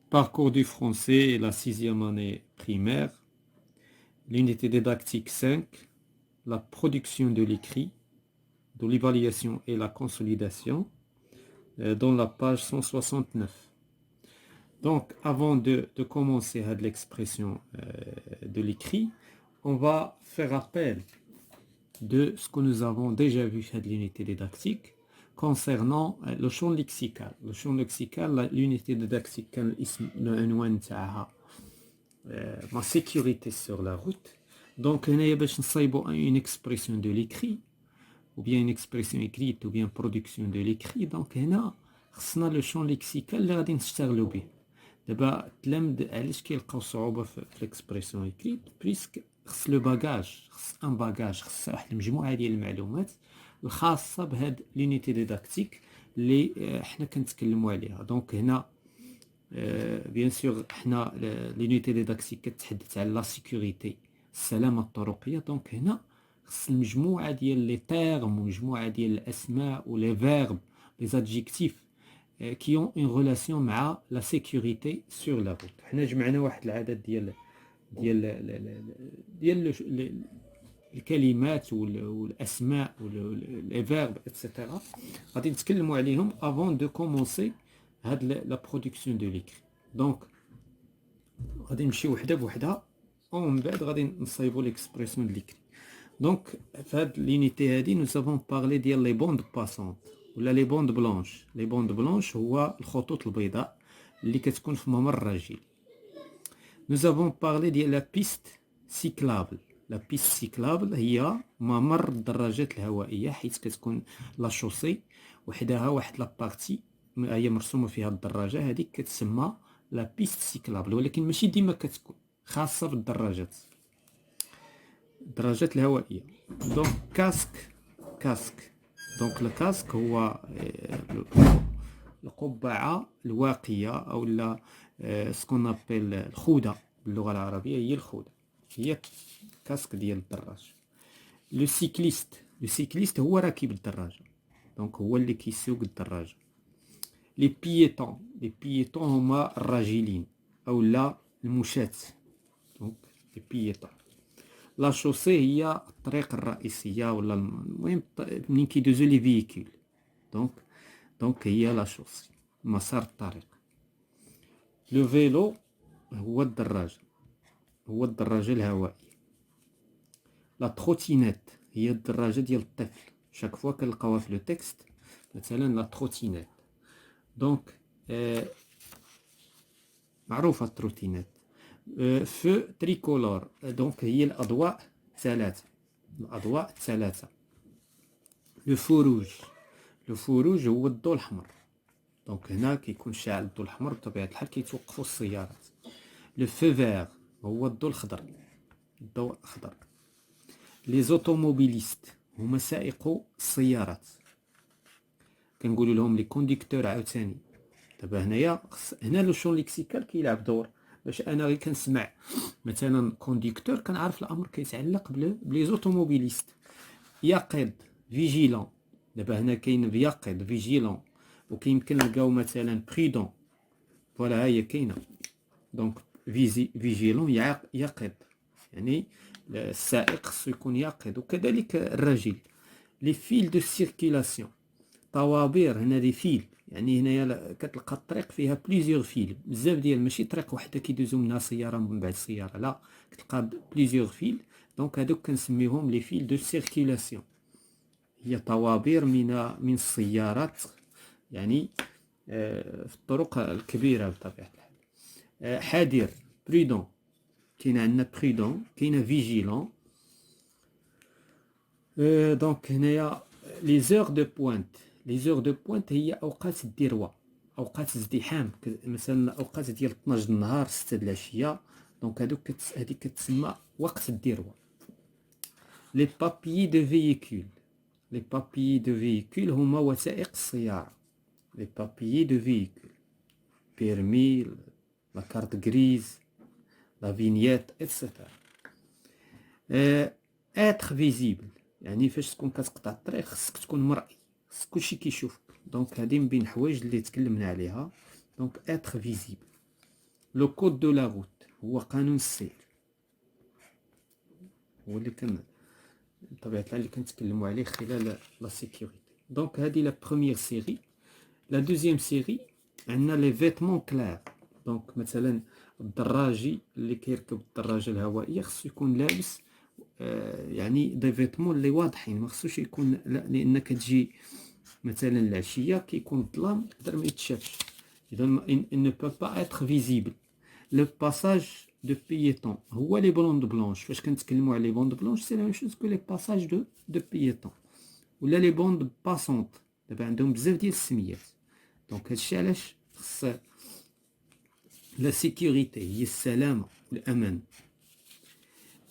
Parcours du français, la sixième année primaire, l'unité didactique 5, la production de l'écrit, de l'évaluation et la consolidation, dans la page 169. Donc, avant de commencer à l'expression de l'écrit, on va faire appel de ce que nous avons déjà vu à l'unité didactique concernant le champ lexical. Le champ lexical, l'unité didactique, ma sécurité sur la route. Donc, on a une expression de l'écrit, ou bien une expression écrite, ou bien production de l'écrit. Donc, on a le champ lexical اللي غادي نشتغلوا به. دابا التلامذ علاش كيلقاو صعوبة في الاكسبريسيون écrite puisque خص لو باجاج، خص ان باجاج، خص واحد المجموعة ديال المعلومات الخاصة بهاد لونيتي ديداكتيك اللي حنا كنتكلموا عليها. دونك هنا بيان سور حنا لونيتي ديداكتيك كتحدث على لا سيكوريتي، السلامة الطرقية. دونك هنا خص المجموعة ديال لي تيرم ومجموعة ديال الأسماء ولي فيرب لي زادجيكتيف qui ont une relation مع la sécurité sur la route. حنا جمعنا واحد العدد ديال الكلمات والاسماء واللي فيرب اتسيتيرا غادي نتكلموا عليهم avant de commencer هاد لا برودكسيون دو ليكري. دونك غادي نمشيو وحده بوحدها ومن بعد غادي نصايبوا ليكسبريسيون دو ليكري. دونك في هاد لينيتي هادي نو سافون بارلي ديال لي بوند باسونت ولا لي بوند بلونش. لي بوند بلونش هو الخطوط البيضاء اللي كتكون في ممر الرجل. Nous avons parlé de la piste cyclable. La piste cyclable هي ممر الدراجات الهوائية، حيث كتكون لا شوسي وحدها واحد لا بارتي هي مرسومة فيها الدراجة، هذيك كتسمى لا بيست سيكلابل، ولكن ماشي ديما كتكون خاصة بالدراجات الدراجات الهوائية. دونك كاسك دونك الكاسك هو القبعة الواقية أو لا سكون ابيل الخودة باللغة العربية، هي الخودة، هي كاسك ديال الدراج. لو سيكليست هو راكب الدراجة، دونك هو اللي كيسوق الدراجة. لي بييتون هما الراجلين أو لا المشاة، دونك لي بييتون. لا شوسي هي الطريق الرئيسية ولا المهم منين كيدوزو لي فييكول، دونك هي لا شوسي مسار الطريق. لو فيلو هو الدراجة الهوائية. لا تروتينيت هي الدراجة ديال الطفل، شاك فوا كنلقاوها في لو تكست مثلا لا تروتينيت. دونك معروفة التروتينيت. فو تريكولور دونك هي الأضواء الثلاثة. لو فوروج هو الضوء الأحمر، دونك هنا كيكون شاعل الضوء الأحمر بطبيعة الحال كيتوقفوا السيارات. لو فو فيغ هو الضوء الأخضر، لي زوتوموبيليست هما سائقو السيارات، كنقولوا لهم لي كونديكتور عاوتاني. دابا هنا لو شون ليكسيكال كيلعب دور، باش انا غير كنسمع مثلا كونديكتور كنعرف الامر كيتعلق بلي زوتوموبيليست. يقظ فيجيلون، دابا هنا كاين يقظ فيجيلون، وكيمكن نلقاو مثلا بريدون، فوالا هي كاينه. دونك فيجيلون يقظ، يعني السائق خصو يكون يقظ، وكذلك الرجل. لي فيل دو سيركيلاسيون، طوابير، هنا دي فيل، يعني هنايا كتلقى الطريق فيها بليزيور فيل، بزاف ديال ماشي طريق وحده كيدوزو منها سياره من بعد سياره، لا كتلقى بليزيور فيل. دونك هادوك كنسميهم لي فيل دو سيركيلاسيون، هي طوابير من السيارات، يعني في الطرق الكبيره بطبيعه الحال. حذر بريدون، كاين عندنا بريدون، كاينه فيجيلون. دونك هنايا لي زور دو بوينت هي اوقات الذروه، اوقات الازدحام، مثلا اوقات ديال 12 النهار 6 د العشيه، دونك هذيك كتسمى وقت الذروه. لي بابيي دو فييكول هما وثائق السياره. لي بابيي دو فييكول، بيرمي، لا كارت غريز، لا فينييت اتسيتيرا. اتر فيزيبل، يعني فاش تكون كتقطع الطريق خصك تكون مرئي، خص كلشي كيشوفك. دونك هذه من بين الحوايج اللي تكلمنا عليها. دونك اتر فيزيبل. لو كود دو لا روت هو قانون السير، هو اللي كان بطبيعة الحال اللي كنتكلموا عليه خلال لا سيكوريتي. دونك هذه لا بروميير سيري. لا دوزيام سيري عندنا لي فيتمون كلار. دونك مثلا الدراجي اللي كيركب الدراجه الهوائيه خصو يكون لابس يعني دي فيتمون اللي واضحين، ما خصوش يكون لان كتجي مثلا العشيه كيكون الظلام يقدر ما يتشافش، اذا il ne peut pas être visible. لو باساج دو بييتون هو لي بوند بلونش. فاش كنتكلموا على لي بوند بلونش سي لا ميم شوز كو لي باساج دو بييتون ولا لي بوند باسونت. دابا عندهم بزاف ديال السميات. دونك هادشي علاش خص لا سيكوريتي هي السلامه والامان.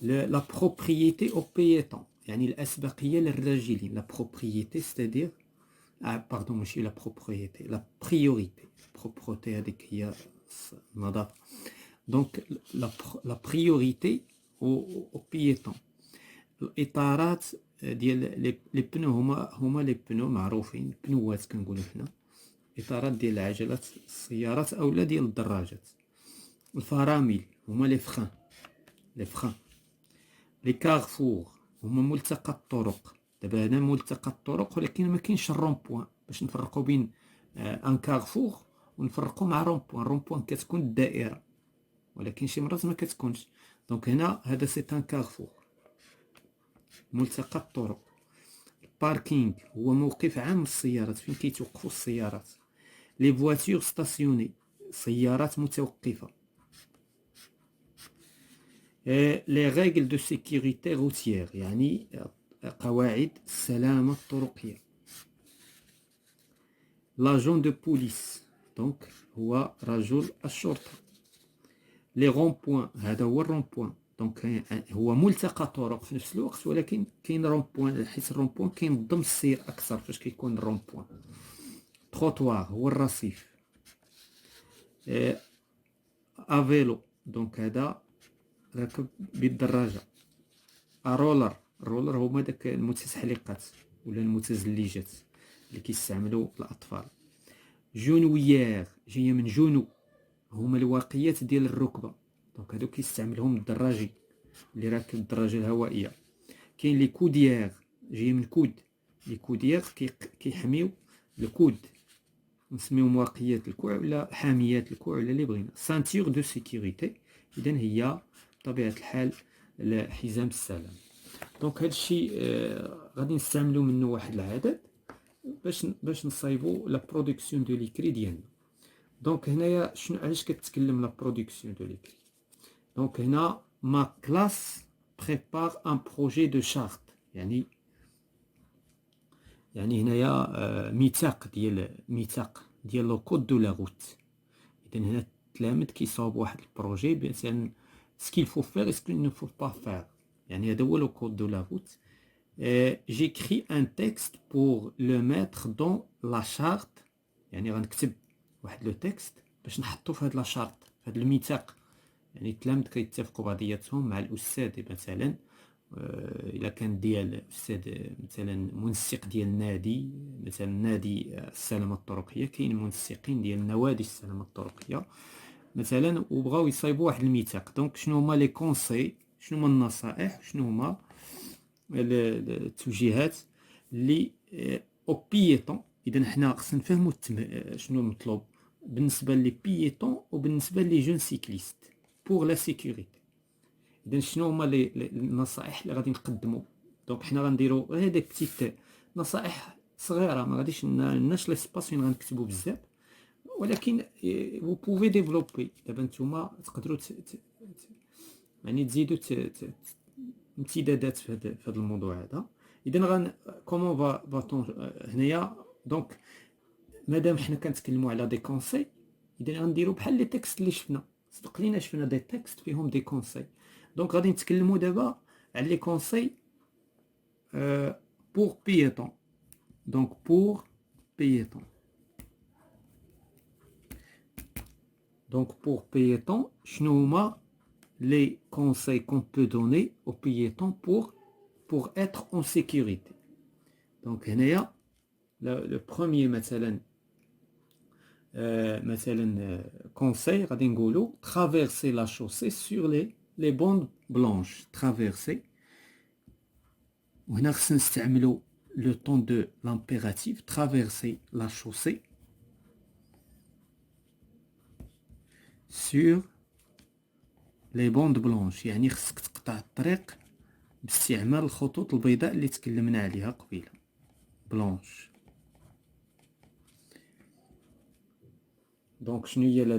لا بروبريتي او بييتون يعني الاسبقيه للراجلين. لا بروبريتي ستادير باردون ماشي لا بروبريتي، لا بريوريتي. بروبريتي هذيك هي النظافه. دونك لا بريوريتي او بييتون. الاطارات ديال لي بنو هما لي بنو معروفين، بنوات كنقولوا حنا، اطارات ديال العجلات السيارات اولا ديال الدراجات. الفرامل هما لي فران، لي كارفور هما ملتقى الطرق. دابا هنا ملتقى الطرق ولكن ما كاينش الرون بوين باش نفرقوا بين ان كارفور ونفرقوا مع رون بوين. رون بوين كتكون الدائره ولكن شي مرات ما كتكونش. دونك هنا هذا سي ان كارفور، ملتقى الطرق. الباركينغ هو موقف عام للسيارات، فين كيتوقفوا السيارات. لي فواتور ستاسيوني، سيارات متوقفه. لي ريغل دو سيكوريتي روتيير يعني قواعد السلامه الطرقيه. لاجون دو بوليس دونك هو رجل الشرطه. لي رون بوين هذا هو الرون بوين، دونك هو ملتقى طرق في نفس الوقت ولكن كاين رون بوين حيت الرون بوين كينظم السير اكثر فاش كيكون الرون بوين. تروطوار هو الرصيف. افيلو دونك هذا راكب بالدراجه. رولر، الرولر هما داك المتزحلقات ولا المتزلجات اللي كيستعملوا الاطفال. جونويير جايه من جونو، هما الواقيات ديال الركبه، دونك هادو كيستعملهم الدراجي اللي راكب الدراجه الهوائيه. كاين لي كوديير جايه من كود، لي كوديير كيحميو الكود، نسميوهم واقيات الكوع ولا حاميات الكوع ولا اللي بغينا. سانتيغ دو سيكوريتي اذا هي بطبيعه الحال حزام السلام. دونك هادشي غادي نستعملو منه واحد العدد باش نصايبو لا برودكسيون دو ليكري ديالنا. دونك هنايا شنو علاش كتكلم لا برودكسيون دو ليكري. دونك هنا ما كلاس بريبار ان بروجي دو شارت، يعني هنايا ميثاق ديال لو كود دو لا روت. اذا هنا التلاميذ كيصاوب واحد البروجي مثلا سكيل فو فير اسكو نو فو با فير، يعني هذا هو لو كود دو لا روت. j'écris un texte pour le mettre dans la charte، يعني غنكتب واحد لو تكست باش نحطو في هاد لا شارت، في هاد الميثاق. يعني التلاميذ كيتفقوا بعضياتهم مع الاستاذ مثلا الا كان ديال استاذ مثلا منسق ديال النادي، مثلا نادي السلامه الطرقيه، كاين منسقين ديال نوادي السلامه الطرقيه مثلا وبغاو يصايبوا واحد الميثاق. دونك شنو هما لي كونساي، شنو هما النصائح، شنو هما التوجيهات اللي او بييتون. اذا حنا خصنا نفهموا شنو المطلوب بالنسبه لي بييتون وبالنسبه لي جون سيكليست بور لا سيكوريتي. اذا شنو هما النصائح اللي غادي نقدموا. دونك حنا غنديروا غير دي بتيت نصائح صغيره، ما غاديش لناش لي سباس فين غنكتبوا بزاف، ولكن vous pouvez développer. دابا نتوما تقدروا يعني تزيدوا امتدادات في هذا الموضوع هذا. اذا غن كومون فاتون هنايا. دونك مادام حنا كنتكلموا على دي كونساي، اذا غنديروا بحال لي تكست اللي شفنا، صدق لينا شفنا دي تكست فيهم دي كونساي. دونك غادي نتكلموا دابا على لي كونساي بور بييتون. دونك بور بييتون، دونك بور بييتون شنو هما les conseils qu'on peut donner aux piétons pour être en sécurité. Donc هنايا le premier مثلا مثلا conseil غادي نقولوا traverser la chaussée sur les bandes blanches. Traverser. وهنا خصنا نستعملوا le temps de l'impératif. Traverser la chaussée sur les bandes blanches. يعني خصك تقطع الطريق باستعمال الخطوط البيضاء اللي تكلمنا عليها قبيله. بلانش. Donc, شنو هي le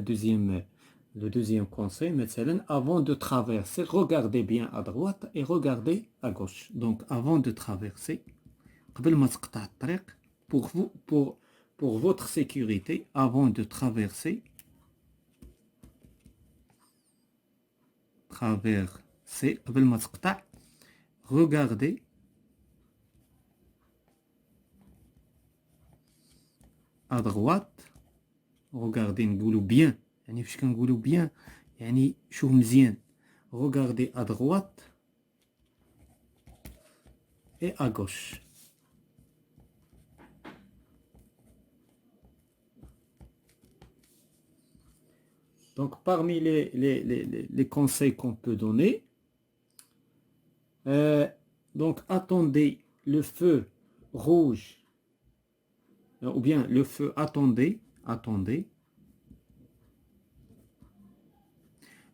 deuxième conseil مثلا avant de traverser, regardez bien à droite et regardez à gauche. Donc, avant de traverser, قبل ما تقطع الطريق, pour votre sécurité, avant de traverser, قبل ما تقطع, regardez à droite. Regardez نقولوا bien. يعني فاش كنقولوا bien يعني شوف مزيان. Regardez à droite et à gauche. Donc parmi les conseils qu'on peut donner, donc attendez le feu rouge, ou bien le feu, attendez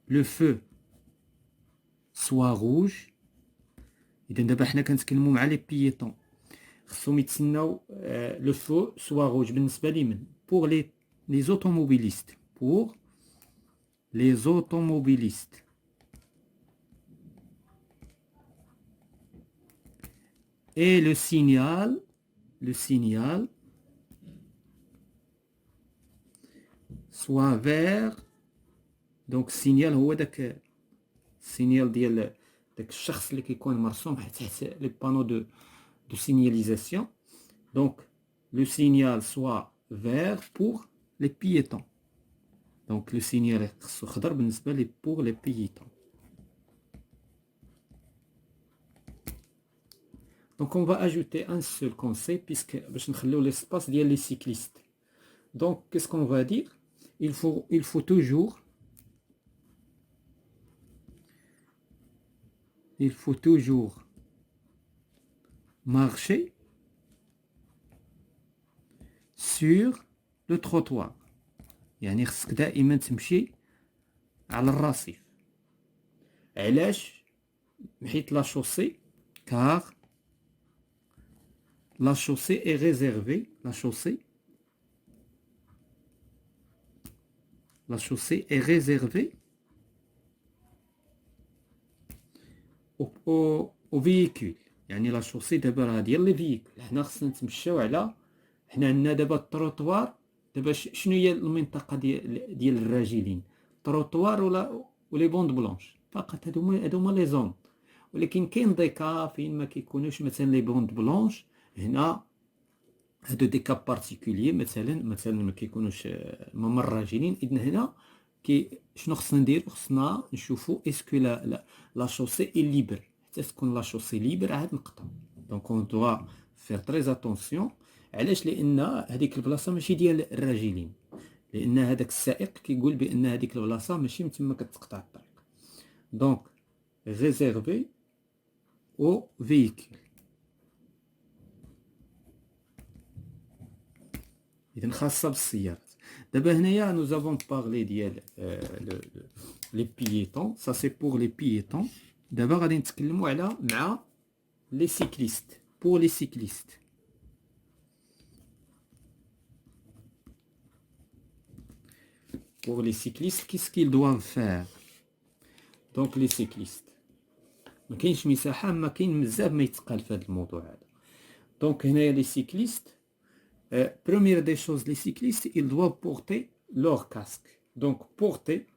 le feu soit rouge. إذا دابا حنا كنتكلموا مع لي بييتون خصهم يتسناو لو فو سوا روج بالنسبه لمن pour les automobilistes. Pour les automobilistes. Et le signal soit vert. Donc signal هو داك السينيال ديال داك الشخص اللي كيكون مرسوم تحت لي بانو de signalisation. Donc le signal soit vert pour les piétons. Donc le signal خصو خضر بالنسبه لي pour les piétons. Donc on va ajouter un seul conseil puisque باش نخليو l'espace ديال les cyclistes. Donc qu'est-ce qu'on va dire? Il faut toujours marcher sur le trottoir. يعني خصك دائما تمشي على الرصيف. علاش؟ حيت لا شوسي car la chaussée est réservée au véhicule. يعني لا شوسي دابا راه ديال لي فييكول. حنا خصنا نتمشاو على حنا عندنا دابا التروطوار. دابا شنو هي المنطقه ديال الراجلين؟ التروطوار ولي بوند بلونش فقط. هادوما لي زون. ولكن كاين ديكا فين ما كيكونوش مثلا لي بوند بلونش. هنا هادو دي كاب بارتيكولير مثلا ما كيكونوش ممر راجلين. اذن هنا شنو خصنا نديرو؟ خصنا نشوفو اسكو لا شوسي اي ليبر. حتى تكون لا شوسي ليبر عاد نقطعو. دونك اون دوا فير تري اتونسيون. علاش؟ لان هذيك البلاصه ماشي ديال الراجلين. لان هذاك السائق كيقول بان هذيك البلاصه ماشي من تما كتقطع الطريق. دونك ريزيرفي او فييكول. إذن خاصة بالسيارات. دابا هنايا nous avons parlé ديال les piétons. Ça c'est pour les piétons. دابا غادي نتكلموا على مع les cyclistes. Pour les cyclistes. Pour les cyclistes, qu'est-ce qu'ils doivent faire? Donc les cyclistes. ما كاينش مساحة ما كاين بزاف ما يتقال في هذا الموضوع هذا. دونك هنايا les cyclistes. Première des choses, les cyclistes, ils doivent porter leur casque. Donc, porter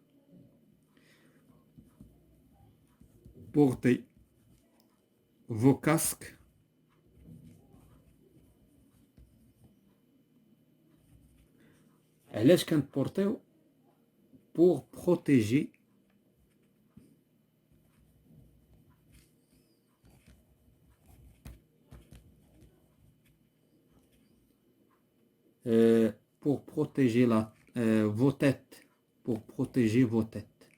vos casques علاش كنبورتيو؟ pour protéger la vos têtes, pour protéger vos têtes.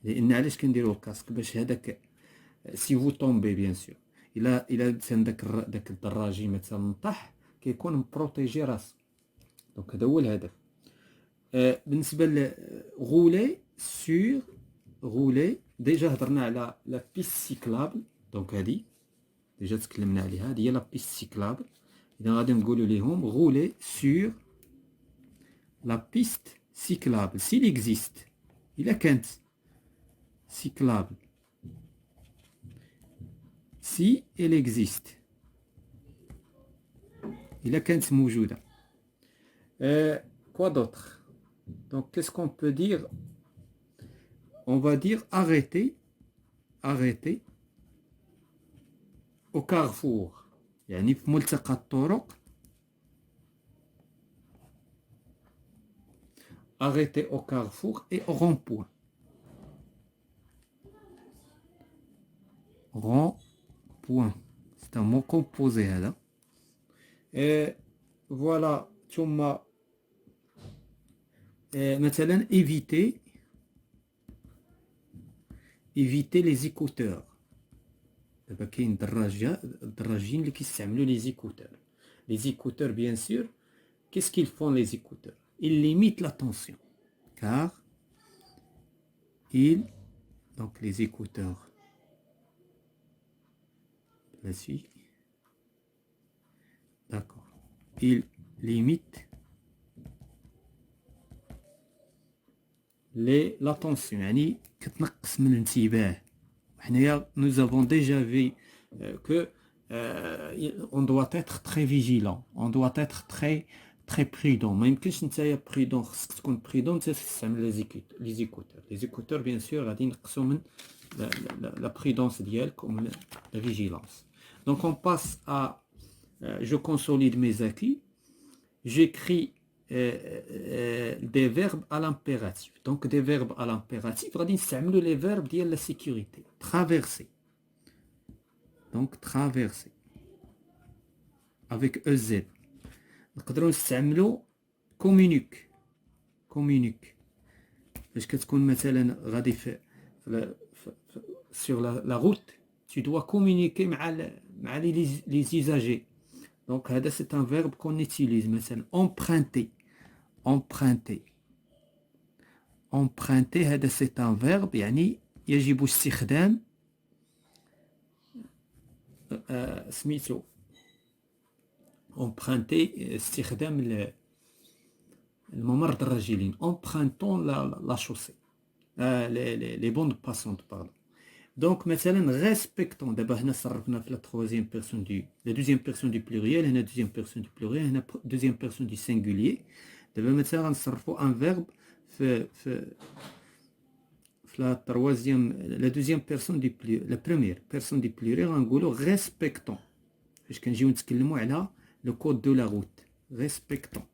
لأن علاش كنديرو الكاسك باش هذاك si vous tombez bien sûr إلا كان داك الدراجي مثلا طاح كيكون مبروتيجي راسو. دونك هذا هو الهدف. بالنسبة لغولي سور غولي ديجا هضرنا على لا بيست سيكلابل. دونك هادي ديجا تكلمنا عليها، هادي هي لا بيست سيكلابل. إذا غادي نقولو ليهم غولي سور لا بيست سيكلابل s'il existe. إلا كانت سيكلابل si elle existe إلا كانت موجودة. Quoi d'autre? Donc qu'est-ce qu'on peut dire? On va dire arrêter au carrefour. يعني في ملتقى الطرق. Arrêter au carrefour et au rond-point. Rond-point. C'est un mot composé هذا. Et voilà. ثم مثلا éviter les écouteurs. دابا كاين الدراجين اللي كيستعملوا les écouteurs. Les écouteurs bien sûr, qu'est-ce qu'ils font les écouteurs? Ils limitent la tension car donc les écouteurs la suite. D'accord. Ils limitent la tension يعني كتنقص من الانتباه. وحنايا nous avons déjà vu que on doit être très vigilant, on doit être très prudent. ما يمكنش نتايا prudent، خصك تكون prudent انت تستعمل les écouteurs. Les écouteurs bien sûr غادي ينقصوا من la prudence ديالك ومن la vigilance. Donc on passe à je consolide mes acquis. J'écris des verbes à l'impératif. Donc des verbes à l'impératif غادي نستعملوا les verbes ديال la sécurité. Traverser. Donc traverser avec EZ. نقدروا نستعملوا communique فاش كتكون مثلا غادي sur la route, tu dois communiquer مع les usagers. Donc هذا c'est un verbe qu'on utilise. مثلا emprunter هذا c'est un verbe يعني يجب استخدام سميتو emprunter استخدام الممر الرجلين. empruntons la chaussée les bandes passantes pardon. Donc مثلا respectons. دابا هنا صرفنا في la troisième personne du la deuxième personne du pluriel. هنا deuxième personne du pluriel. هنا deuxième personne du singulier. دابا مثلا غنصرفوا un verbe في la troisième la deuxième personne du pluriel. la première personne du pluriel غنقولوا respectons فاش كنجيو نتكلموا على le code de la route. respectons.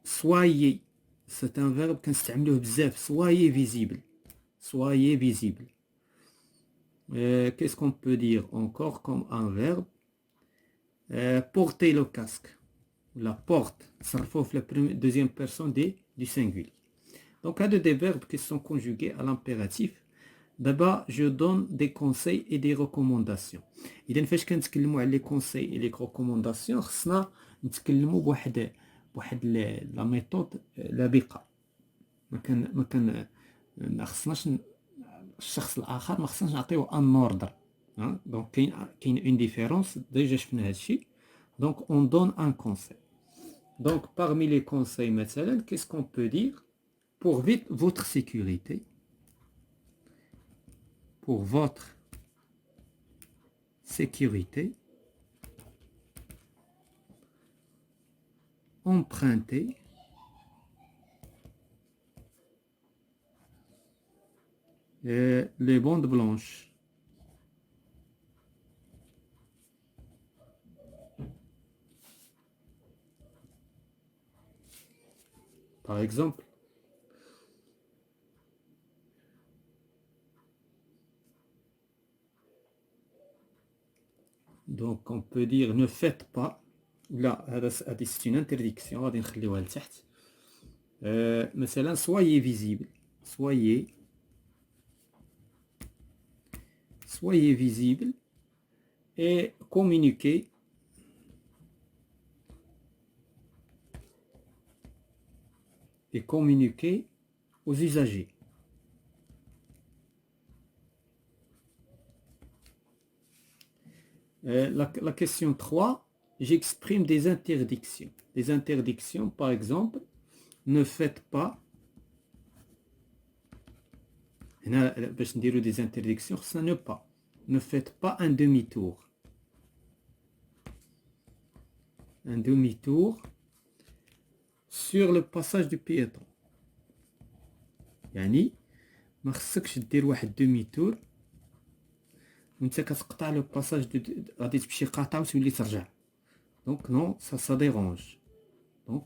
soyez c'est un verbe كنستعملوه بزاف. soyez visible. Soyez visible. Qu'est-ce qu'on peut dire encore comme un verbe? Porter le casque. La porte. صرفوه في la deuxième personne du singulier. Donc, il y a des verbes qui sont conjugués à l'impératif. D'abord, je donne des conseils et des recommandations. إذا فاش كنتكلموا على les conseils et les recommandations خصنا نتكلموا بواحد la méthode لبقة. ما خصناش الشخص الاخر ما خصناش نعطيوه ان اوردر. دونك كاين اون ديفيرونس ديجا شفنا هذا الشيء. دونك اون دون ان كونساي. دونك parmi les conseils مثلا qu'est-ce qu'on peut dire pour votre sécurité, pour votre sécurité, empruntez les bandes blanches. Par exemple. Donc on peut dire ne faites pas لا هذه c'est une interdiction غادي نخليوها لتحت. مثلا soyez visible, soyez visible et communiquez aux usagers. La question 3, j'exprime des interdictions. Des interdictions, par exemple, ne faites pas. باش نديرو des interdictions, ça ne pas. Ne faites pas un demi-tour. Un demi-tour sur le passage du piéton. يعني ما خصكش دير واحد demi-tour وانت كتقطع لو باساج غادي تمشي قاطع وتولي ترجع. Donc non, ça dérange. Donc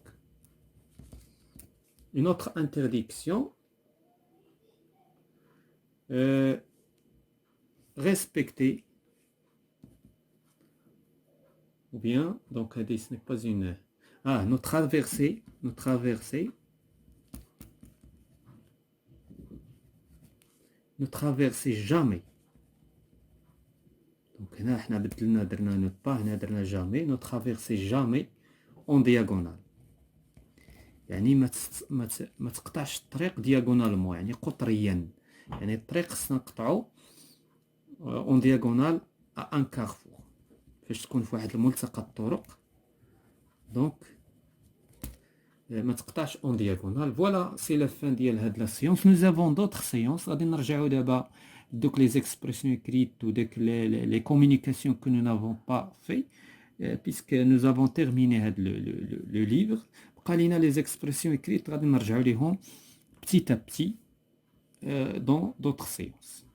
une autre interdiction, respecter, ou bien donc ce n'est pas une ne traversez jamais. Donc هنا احنا بدلنا درنا ne pas, هنا درنا jamais. Ne traversez jamais en diagonale. يعني ما تقطعش الطريق دياغونالمون، يعني قطريا. يعني الطريق خصنا نقطعو اون دياغونال ان كارفور فاش تكون في واحد الملتقى الطرق. دونك ما تقطعش اون دياغونال. فوالا سي لا فان ديال هاد لا سيونس. نو افون دوطخ سيونس غادي نرجعو دابا دوك لي زيكسبرسيون écrites ou les communications que nous n'avons pas fait puisque nous avons terminé le livre. بقى لينا les expressions écrites غادي نرجعو ليهم petit à petit dans d'autres séances.